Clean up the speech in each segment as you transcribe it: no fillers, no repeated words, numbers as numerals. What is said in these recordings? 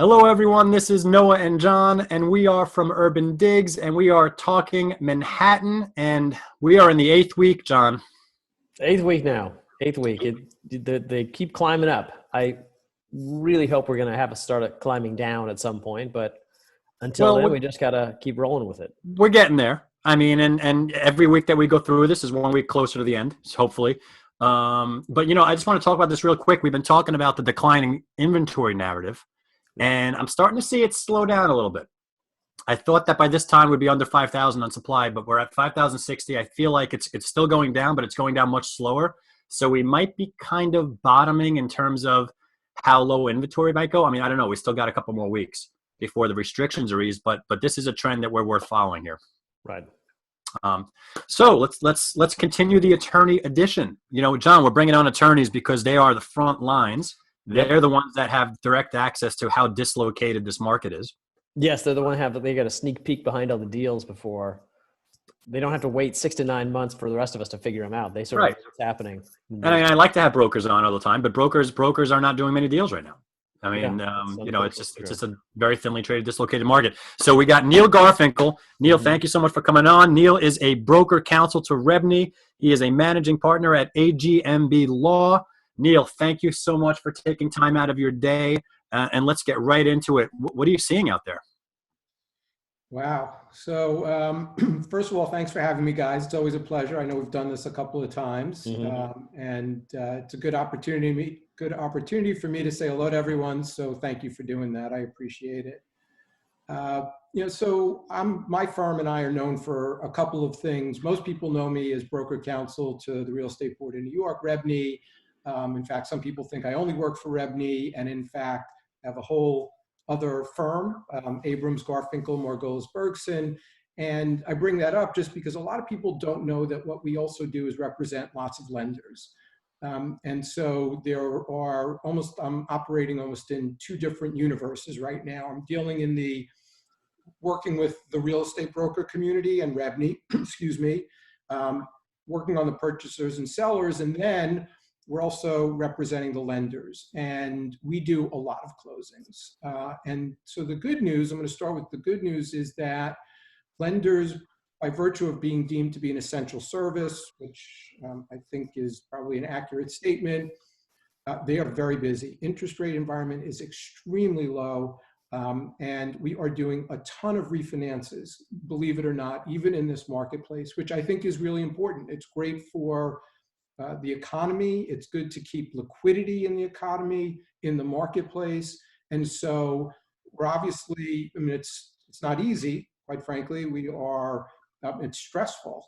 Hello, everyone. This is Noah and John, and we are from UrbanDigs, and we are talking Manhattan, and we are in the 8th week, John. Eighth week now. Eighth week. They keep climbing up. I really hope we're going to have a start climbing down at some point, but until then, we just got to keep rolling with it. We're getting there. I mean, and every week that we go through this is 1 week closer to the end, hopefully. But, I just want to talk about this real quick. We've been talking about the declining inventory narrative, and I'm starting to see it slow down a little bit. I thought that by this time we'd be under 5,000 on supply, but we're at 5,060. I feel like it's still going down, but it's going down much slower. So we might be kind of bottoming in terms of how low inventory might go. I mean, I don't know. We still got a couple more weeks before the restrictions are eased, but this is a trend that we're worth following here. Right. So let's continue the attorney edition. John, we're bringing on attorneys because they are the front lines. They're the ones that have direct access to how dislocated this market is. Yes, they're the one they got a sneak peek behind all the deals before. They don't have to wait 6 to 9 months for the rest of us to figure them out. They sort of know what's happening. And I like to have brokers on all the time, but brokers are not doing many deals right now. I mean, it's just a very thinly traded, dislocated market. So we got Neil Garfinkel. Neil, thank you so much for coming on. Neil is a broker counsel to REBNY. He is a managing partner at AGMB Law. Neil, thank you so much for taking time out of your day. And let's get right into it. What are you seeing out there? Wow. So first of all, thanks for having me, guys. It's always a pleasure. I know we've done this a couple of times, and it's a good opportunity for me to say hello to everyone. So thank you for doing that. I appreciate it. So my firm and I are known for a couple of things. Most people know me as broker counsel to the Real Estate Board in New York, REBNY. In fact, some people think I only work for REBNY, and in fact, have a whole other firm, Abrams, Garfinkel, Margolis, Bergson. And I bring that up just because a lot of people don't know that what we also do is represent lots of lenders. And so I'm operating almost in two different universes right now. I'm dealing in working with the real estate broker community and REBNY, excuse me, working on the purchasers and sellers, and then we're also representing the lenders, and we do a lot of closings. And so the good news, I'm going to start with the good news, is that lenders, by virtue of being deemed to be an essential service, which I think is probably an accurate statement, they are very busy. Interest rate environment is extremely low, and we are doing a ton of refinances, believe it or not, even in this marketplace, which I think is really important. It's great for the economy. It's good to keep liquidity in the economy, in the marketplace. And so we're obviously, it's not easy, quite frankly. It's stressful.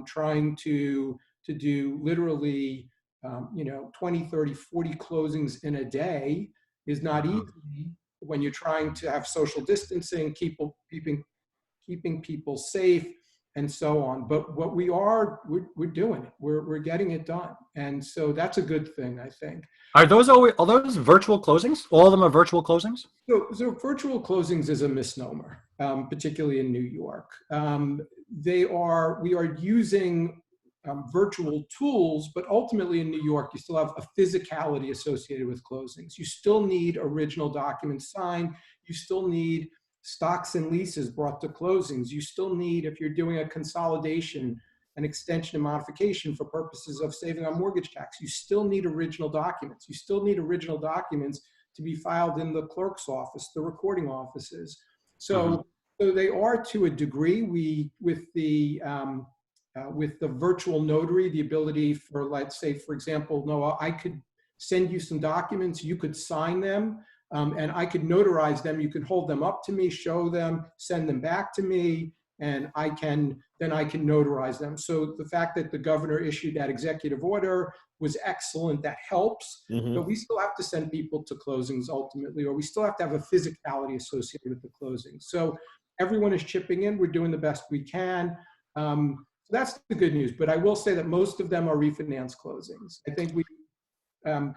Trying to do literally, 20, 30, 40 closings in a day is not easy when you're trying to have social distancing, keeping people safe, and so on. But what we're doing it. We're getting it done. And so that's a good thing, I think. Are those virtual closings? All of them are virtual closings? So virtual closings is a misnomer, particularly in New York. We are using virtual tools, but ultimately in New York, you still have a physicality associated with closings. You still need original documents signed. You still need stocks and leases brought to closings. You still need, if you're doing a consolidation, an extension and modification for purposes of saving on mortgage tax, you still need original documents. You still need original documents to be filed in the clerk's office, the recording offices. So they are, to a degree, with the virtual notary, the ability for, let's say, for example, Noah, I could send you some documents, you could sign them, and I could notarize them. You could hold them up to me, show them, send them back to me, and I can notarize them. So the fact that the governor issued that executive order was excellent. That helps, but we still have to send people to closings ultimately, or we still have to have a physicality associated with the closings. So everyone is chipping in. We're doing the best we can. So that's the good news. But I will say that most of them are refinance closings. I think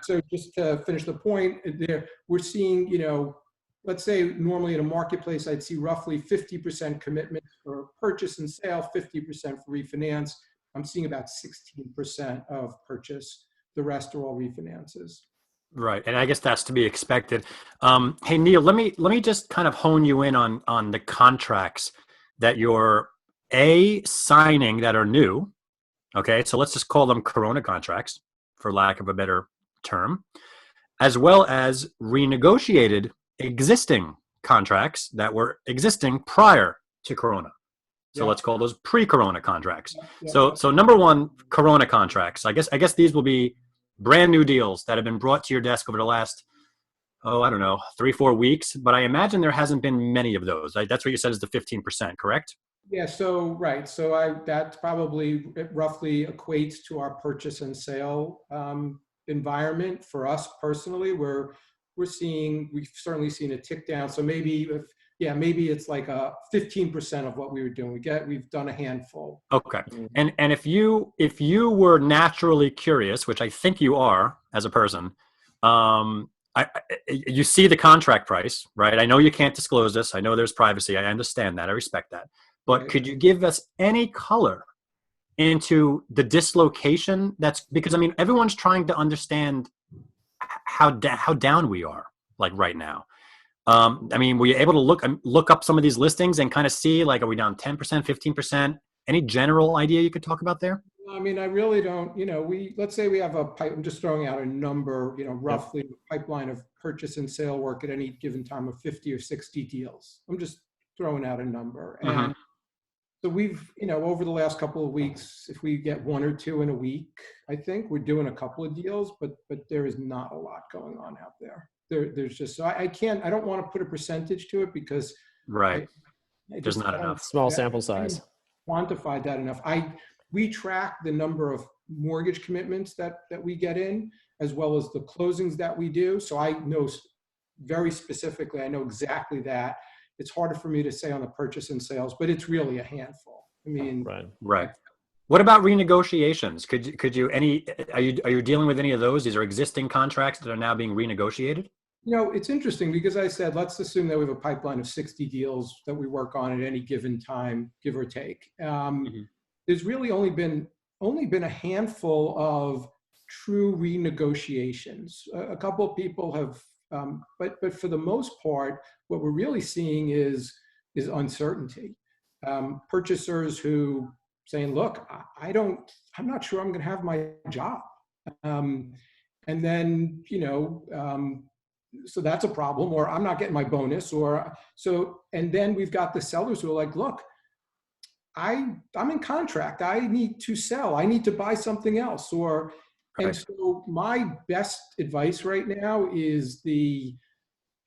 so just to finish the point, we're seeing, let's say normally in a marketplace, I'd see roughly 50% commitment for purchase and sale, 50% for refinance. I'm seeing about 16% of purchase. The rest are all refinances. Right, and I guess that's to be expected. Hey Neil, let me just kind of hone you in on the contracts that you're signing that are new. Okay, so let's just call them Corona contracts, for lack of a better term, as well as renegotiated existing contracts that were existing prior to Corona. So Yeah. let's call those pre-Corona contracts. Yeah. So number one, Corona contracts. I guess these will be brand new deals that have been brought to your desk over the last, I don't know, 3-4 weeks. But I imagine there hasn't been many of those. That's what you said is the 15%, correct? Yeah, so right. So that probably it roughly equates to our purchase and sale environment for us personally. We've certainly seen a tick down. So maybe maybe it's like a 15% of what we were doing. We've done a handful. Okay. And if you were naturally curious, which I think you are as a person, you see the contract price, right? I know you can't disclose this. I know there's privacy. I understand that. I respect that. But Right. could you give us any color into the dislocation? That's because, I mean, everyone's trying to understand how down we are, like right now. I mean, were you able to look up some of these listings and kind of see, like, are we down 10%, 15%? Any general idea you could talk about there? I mean, I really don't, let's say we have I'm just throwing out a number, roughly a pipeline of purchase and sale work at any given time of 50 or 60 deals. I'm just throwing out a number. Mhm. And so we've, over the last couple of weeks, if we get 1 or 2 in a week, I think we're doing a couple of deals, but there is not a lot going on out there. There's just, so I don't want to put a percentage to it because Right. I There's not I don't- enough. Small I sample haven't size. quantified that enough. We track the number of mortgage commitments that we get in, as well as the closings that we do. So I know very specifically, I know exactly that. It's harder for me to say on the purchase and sales, but it's really a handful. I mean, Right. What about renegotiations? Are you dealing with any of those? These are existing contracts that are now being renegotiated? it's interesting because I said, let's assume that we have a pipeline of 60 deals that we work on at any given time, give or take. There's really only been a handful of true renegotiations. A couple of people have, but for the most part, what we're really seeing is uncertainty. Purchasers who saying, "Look, I'm not sure I'm going to have my job," and then so that's a problem, or I'm not getting my bonus, and then we've got the sellers who are like, "Look, I'm in contract. I need to sell. I need to buy something else." And so my best advice right now is the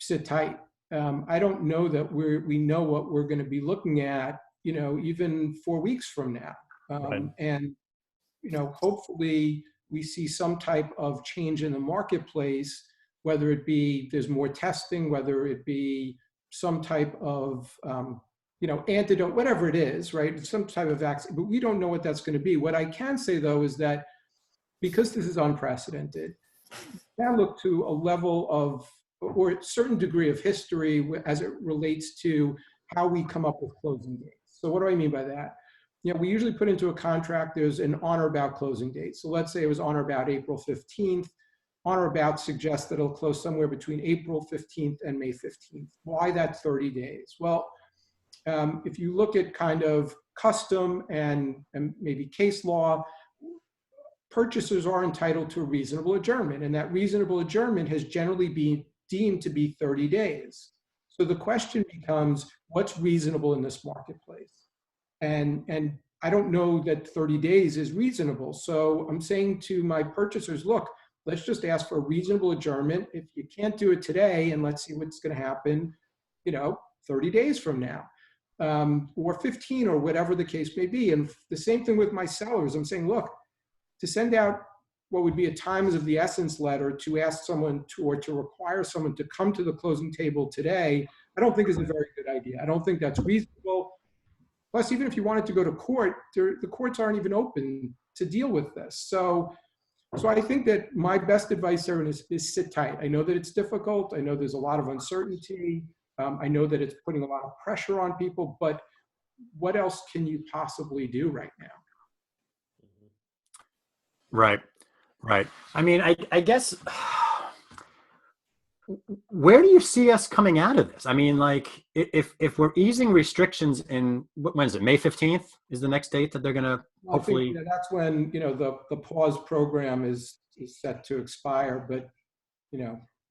sit tight. I don't know that we know what we're going to be looking at, even 4 weeks from now. And, hopefully we see some type of change in the marketplace, whether it be there's more testing, whether it be some type of, antidote, whatever it is, right? Some type of vaccine, but we don't know what that's going to be. What I can say though, is that because this is unprecedented, now look to a level of, or a certain degree of history as it relates to how we come up with closing dates. So what do I mean by that? We usually put into a contract, there's an on or about closing date. So let's say it was on or about April 15th. On or about suggests that it'll close somewhere between April 15th and May 15th. Why that 30 days? Well, if you look at kind of custom and maybe case law, purchasers are entitled to a reasonable adjournment, and that reasonable adjournment has generally been deemed to be 30 days. So the question becomes, what's reasonable in this marketplace? And I don't know that 30 days is reasonable. So I'm saying to my purchasers, look, let's just ask for a reasonable adjournment. If you can't do it today, and let's see what's going to happen, 30 days from now, or 15, or whatever the case may be. And the same thing with my sellers. I'm saying, look, to send out what would be a times of the essence letter to ask someone or to require someone to come to the closing table today, I don't think is a very good idea. I don't think that's reasonable. Plus, even if you wanted to go to court, the courts aren't even open to deal with this. So I think that my best advice there is sit tight. I know that it's difficult. I know there's a lot of uncertainty. I know that it's putting a lot of pressure on people, but what else can you possibly do right now? Right. I mean, I guess where do you see us coming out of this? I mean, like, if we're easing restrictions in, when is it? May 15th is the next date that they're going to I think hopefully. that's when, the pause program is set to expire, but,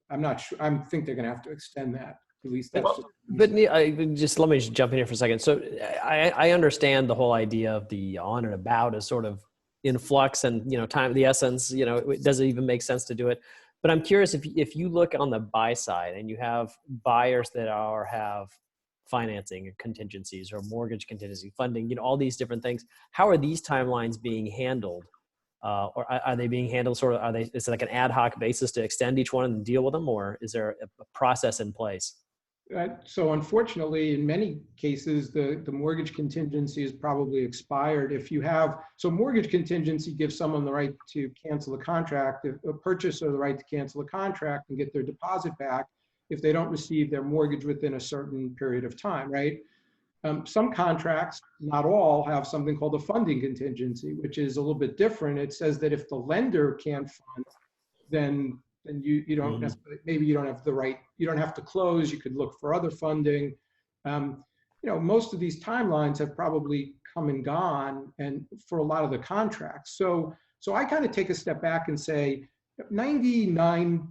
I'm not sure. I think they're going to have to extend that. At least that's just. But let me just jump in here for a second. So I understand the whole idea of the on and about is sort of in flux and, time, the essence, it doesn't even make sense to do it. But I'm curious if you look on the buy side and you have buyers that have financing contingencies or mortgage contingency funding, all these different things, how are these timelines being handled? Or are they being handled is it like an ad hoc basis to extend each one and deal with them? Or is there a process in place? So unfortunately, in many cases, the mortgage contingency is probably expired. So mortgage contingency gives someone the right to cancel a contract, a purchaser the right to cancel a contract and get their deposit back if they don't receive their mortgage within a certain period of time, right? Some contracts, not all, have something called a funding contingency, which is a little bit different. It says that if the lender can't fund, then you don't necessarily, maybe you don't have the right, you don't have to close, you could look for other funding. Most of these timelines have probably come and gone and for a lot of the contracts. So I kind of take a step back and say 99%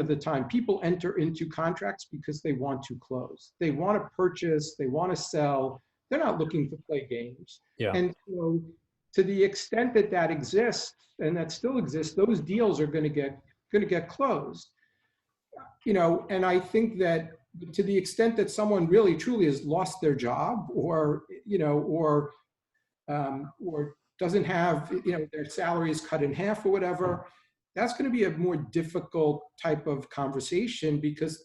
of the time people enter into contracts because they want to close. They want to purchase, they want to sell. They're not looking to play games. Yeah. And so to the extent that exists and that still exists, those deals are going to get closed. And I think that to the extent that someone really truly has lost their job or doesn't have, their salary is cut in half or whatever, that's going to be a more difficult type of conversation because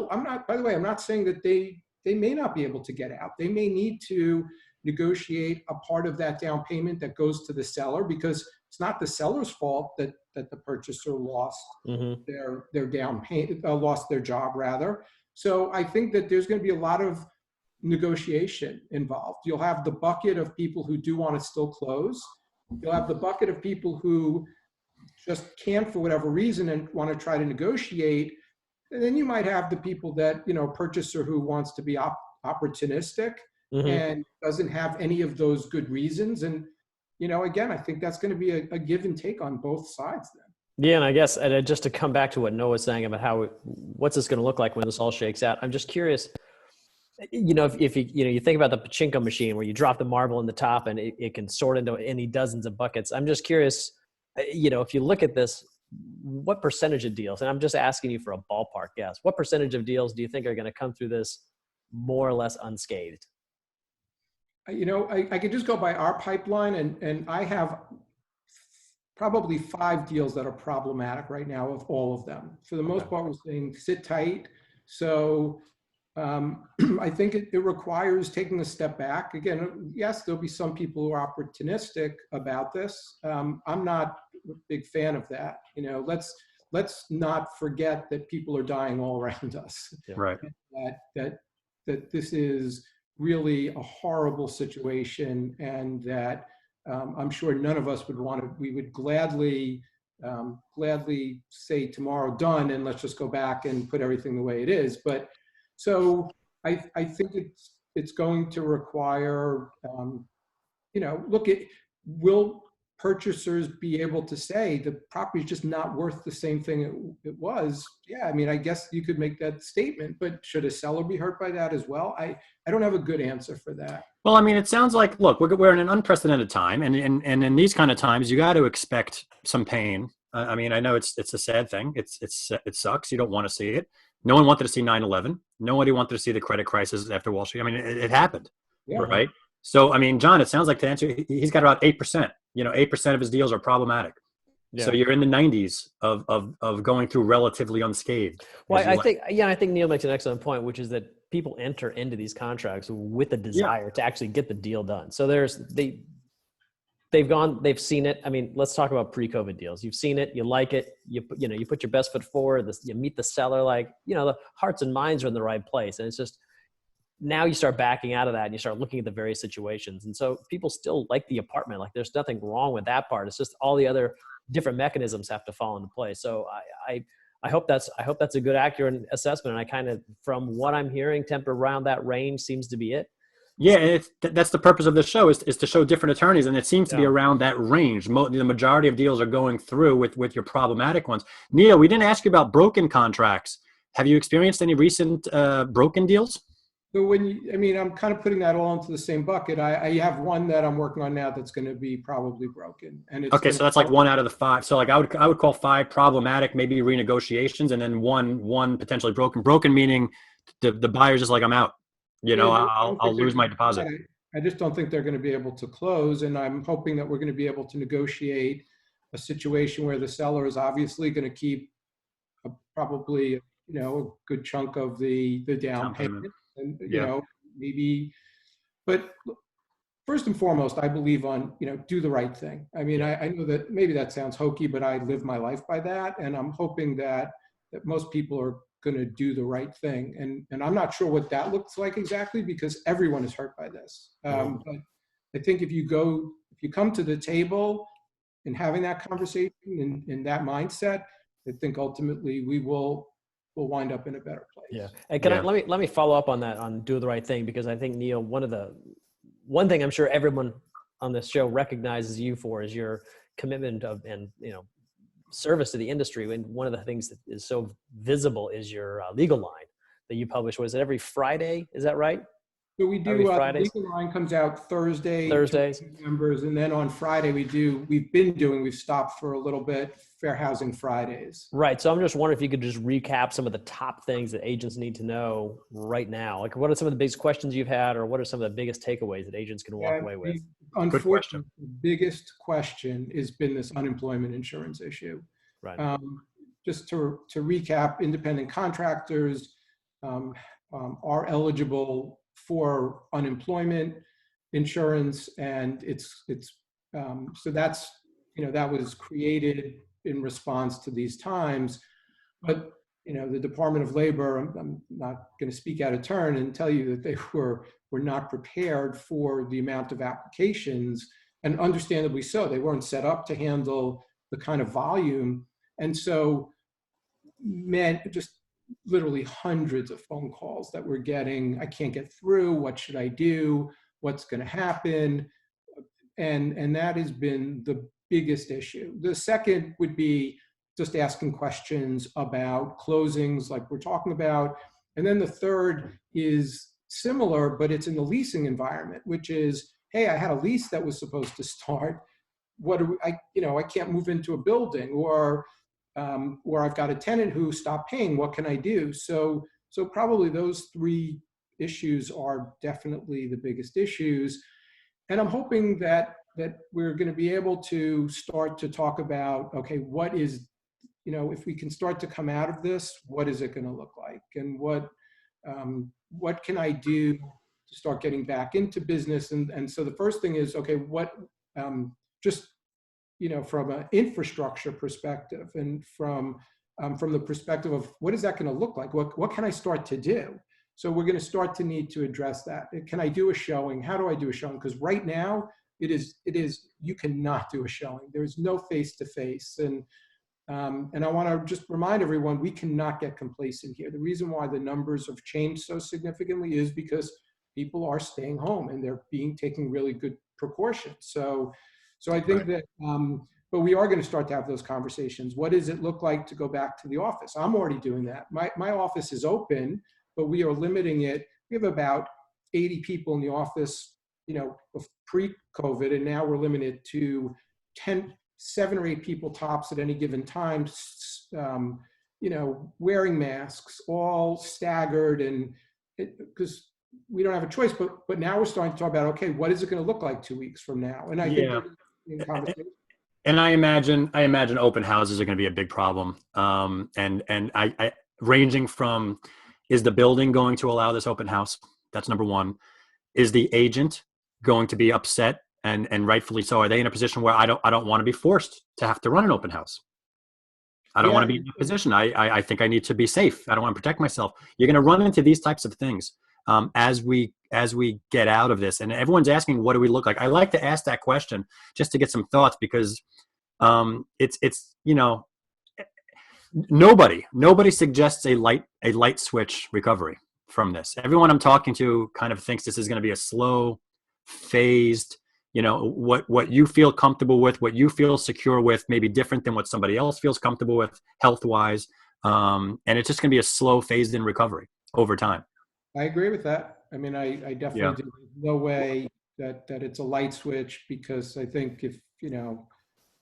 I'm not saying that they may not be able to get out. They may need to negotiate a part of that down payment that goes to the seller because it's not the seller's fault that the purchaser lost their down payment, lost their job rather. So I think that there's going to be a lot of negotiation involved. You'll have the bucket of people who do want to still close. You'll have the bucket of people who just can't for whatever reason and want to try to negotiate. And then you might have the people that, purchaser who wants to be opportunistic and doesn't have any of those good reasons. And, again, I think that's going to be a give and take on both sides then. Yeah, and I guess just to come back to what Noah's saying about what's this going to look like when this all shakes out, I'm just curious, if you think about the pachinko machine where you drop the marble in the top and it can sort into any dozens of buckets. I'm just curious, if you look at this, what percentage of deals, and I'm just asking you for a ballpark guess, what percentage of deals do you think are going to come through this more or less unscathed? I could just go by our pipeline and I have probably 5 deals that are problematic right now of all of them. For the most part, we're saying sit tight. So I think it requires taking a step back. Again, yes, there'll be some people who are opportunistic about this. I'm not a big fan of that. Let's not forget that people are dying all around us. Yeah. Right. That this is really a horrible situation, and that I'm sure none of us we would gladly say tomorrow done and let's just go back and put everything the way it is. But so I think it's going to require, will purchasers be able to say the property is just not worth the same thing it was? Yeah, I mean, I guess you could make that statement, but should a seller be hurt by that as well? I don't have a good answer for that. Well, I mean, it sounds like, look, we're in an unprecedented time, and in these kind of times, you got to expect some pain. I mean, I know it's a sad thing. It sucks. You don't want to see it. No one wanted to see 9/11. Nobody wanted to see the credit crisis after Wall Street. I mean, it happened, right? So, I mean, John, it sounds like to answer, he's got about 8%. 8% of his deals are problematic. Yeah. So you're in the 90s of going through relatively unscathed. Well, I think Neil makes an excellent point, which is that people enter into these contracts with a desire to actually get the deal done. So they've seen it. I mean, let's talk about pre-COVID deals. You've seen it, you like it, you put your best foot forward, you meet the seller, the hearts and minds are in the right place. And it's just, now you start backing out of that and you start looking at the various situations. And so people still like the apartment. Like there's nothing wrong with that part. It's just all the other different mechanisms have to fall into place. So I hope that's a good, accurate assessment. And I kind of, from what I'm hearing, temper around that range seems to be it. Yeah, and that's the purpose of the show is to show different attorneys, and it seems to be around that range. The majority of deals are going through with your problematic ones. Neil, we didn't ask you about broken contracts. Have you experienced any recent broken deals? So I'm kind of putting that all into the same bucket. I have one that I'm working on now that's going to be probably broken, and it's Okay, so that's like 1 out of the 5. So like I would call 5 problematic, maybe renegotiations, and then one potentially broken. Broken meaning the buyer's just like, I'm out. I'll lose my deposit. I just don't think they're going to be able to close, and I'm hoping that we're going to be able to negotiate a situation where the seller is obviously going to keep probably a good chunk of the down payment, and maybe. But first and foremost, I believe on do the right thing. I mean, I know that maybe that sounds hokey, but I live my life by that, and I'm hoping that most people are going to do the right thing. And I'm not sure what that looks like exactly, because everyone is hurt by this. But I think if you come to the table and having that conversation in that mindset, I think ultimately we'll wind up in a better place. Yeah. And let me follow up on that, on do the right thing, because I think, Neil, one thing I'm sure everyone on this show recognizes you for is your commitment and service to the industry. And one of the things that is so visible is your legal line that you publish. Was it every Friday? Is that right? So we do. The legal line comes out Thursdays, members, and then on Friday we've stopped for a little bit, Fair Housing Fridays. Right. So I'm just wondering if you could just recap some of the top things that agents need to know right now. Like, what are some of the biggest questions you've had, or what are some of the biggest takeaways that agents can walk away with? Unfortunately, the biggest question has been this unemployment insurance issue. Right. Just to recap, independent contractors are eligible for unemployment insurance, and it's so that's that was created in response to these times. But the Department of Labor, I'm not going to speak out of turn and tell you that they were not prepared for the amount of applications, and understandably so. They weren't set up to handle the kind of volume, and so just literally hundreds of phone calls that we're getting. I can't get through. What should I do? What's going to happen? And that has been the biggest issue. The second would be just asking questions about closings like we're talking about. And then the third is similar, but it's in the leasing environment, which is, hey, I had a lease that was supposed to start. I can't move into a building, or I've got a tenant who stopped paying. What can I do? So probably those 3 issues are definitely the biggest issues. And I'm hoping that we're going to be able to start to talk about, okay, what is, if we can start to come out of this, what is it going to look like? And what can I do to start getting back into business? And so the first thing is, okay, what, just, from an infrastructure perspective, and from the perspective of what is that going to look like? What can I start to do? So we're going to start to need to address that. Can I do a showing? How do I do a showing? Because right now it is you cannot do a showing. There's no face-to-face. And I want to just remind everyone, we cannot get complacent here. The reason why the numbers have changed so significantly is because people are staying home and they're taking really good precautions. So I think that, but we are going to start to have those conversations. What does it look like to go back to the office? I'm already doing that. My office is open, but we are limiting it. We have about 80 people in the office, pre-COVID, and now we're limited to 7 or 8 people tops at any given time, wearing masks, all staggered, and because we don't have a choice, but now we're starting to talk about, okay, what is it going to look like 2 weeks from now? And I think in conversation. And I imagine open houses are going to be a big problem. And I ranging from, is the building going to allow this open house? That's number one. Is the agent going to be upset, and rightfully so? Are they in a position where I don't want to be forced to have to run an open house? I don't want to be in that position. I think I need to be safe. I don't want to protect myself. You're going to run into these types of things as we get out of this. And everyone's asking, what do we look like? I like to ask that question just to get some thoughts, because it's Nobody suggests a light switch recovery from this. Everyone I'm talking to kind of thinks this is going to be a slow, phased, what you feel comfortable with, what you feel secure with, may be different than what somebody else feels comfortable with health-wise. And it's just going to be a slow, phased-in recovery over time. I agree with that. I mean, I definitely do. There's no way that it's a light switch, because I think if,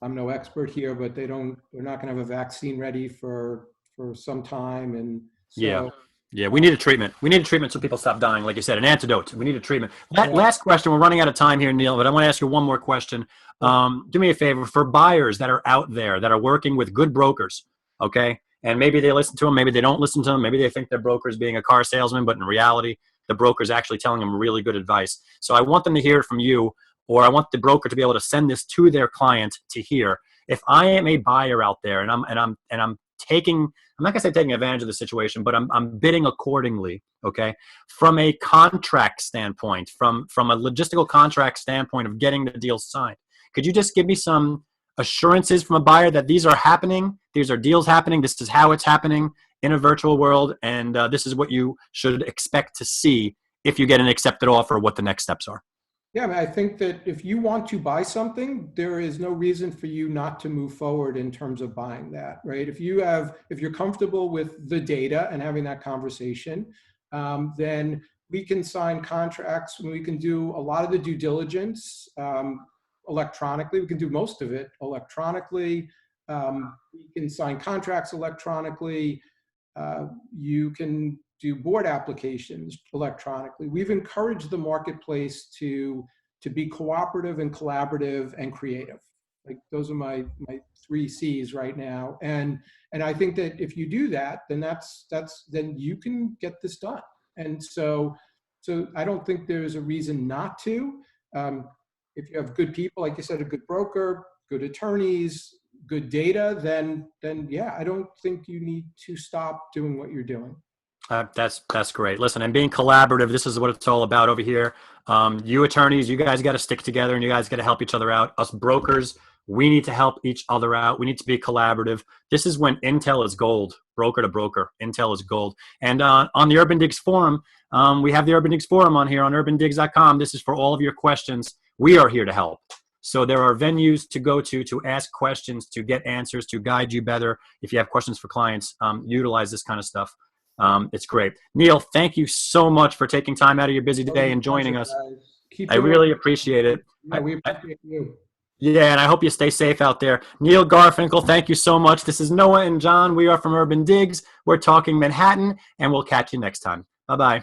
I'm no expert here, but they're not going to have a vaccine ready for some time. And so, yeah, we need a treatment. We need a treatment so people stop dying. Like you said, an antidote. We need a treatment. Last question. We're running out of time here, Neil, but I want to ask you one more question. Do me a favor, for buyers that are out there that are working with good brokers, okay? And maybe they listen to them, maybe they don't listen to them, maybe they think their broker is being a car salesman, but in reality, the broker is actually telling them really good advice. So I want them to hear it from you, or I want the broker to be able to send this to their client to hear. If I am a buyer out there and I'm taking, I'm not gonna say taking advantage of the situation, but I'm bidding accordingly, okay? From a contract standpoint, from a logistical contract standpoint of getting the deal signed, could you just give me some assurances from a buyer that these are happening, these are deals happening, this is how it's happening in a virtual world, and this is what you should expect to see if you get an accepted offer, what the next steps are? Yeah, I mean, I think that if you want to buy something, there is no reason for you not to move forward in terms of buying that, right? If you're comfortable with the data and having that conversation, then we can sign contracts. We can do a lot of the due diligence electronically. We can do most of it electronically. We can sign contracts electronically. You can do board applications electronically. We've encouraged the marketplace to be cooperative and collaborative and creative. Like, those are my 3 C's right now. And I think that if you do that, then then you can get this done. And so I don't think there's a reason not to. If you have good people, like you said, a good broker, good attorneys, good data, then yeah, I don't think you need to stop doing what you're doing. That's great. Listen, and being collaborative, this is what it's all about over here. You attorneys, you guys got to stick together, and you guys got to help each other out. Us brokers, we need to help each other out. We need to be collaborative. This is when intel is gold, broker to broker. Intel is gold. And on the UrbanDigs forum, we have the UrbanDigs forum on here on UrbanDigs.com. This is for all of your questions. We are here to help. So there are venues to go to ask questions, to get answers, to guide you better. If you have questions for clients, utilize this kind of stuff. It's great. Neil, thank you so much for taking time out of your busy day and joining us. I really appreciate it. Yeah, we appreciate you. Yeah, and I hope you stay safe out there. Neil Garfinkel, thank you so much. This is Noah and John. We are from UrbanDigs. We're talking Manhattan, and we'll catch you next time. Bye-bye.